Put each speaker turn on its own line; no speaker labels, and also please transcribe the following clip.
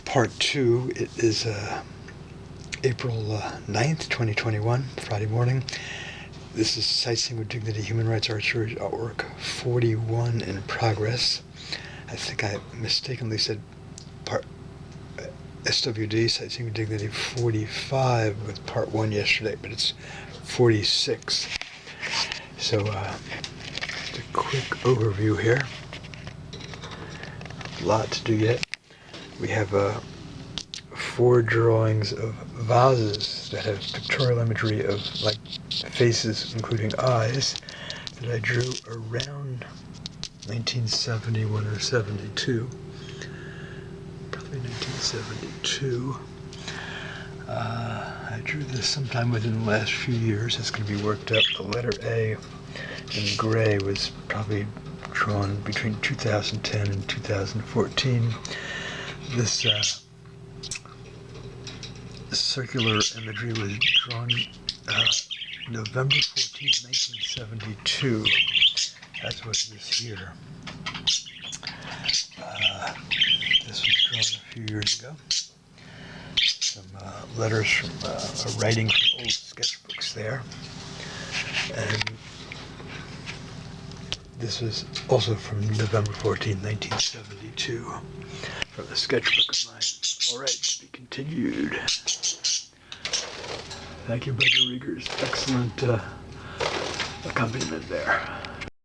part 2. It is April 9th, 2021, Friday morning. This is Sightseeing with Dignity, Human Rights Arts Therapies artwork 41 in progress. I think I mistakenly said part SWD, Sightseeing with Dignity 45 with part 1 yesterday, but it's 46. So, a quick overview here. A lot to do yet. We have 4 drawings of vases that have pictorial imagery of like faces, including eyes, that I drew around 1971 or 72. Probably 1972. I drew this sometime within the last few years. It's going to be worked up. The letter A in gray was probably drawn between 2010 and 2014. This circular imagery was drawn November 14th, 1972, as was this year. This was drawn a few years ago. Some letters from a writing from old sketchbooks there. And this was also from November 14th, 1972, from a sketchbook of mine. All right, to be continued. Thank you, Brother Riegers. Excellent accompaniment there.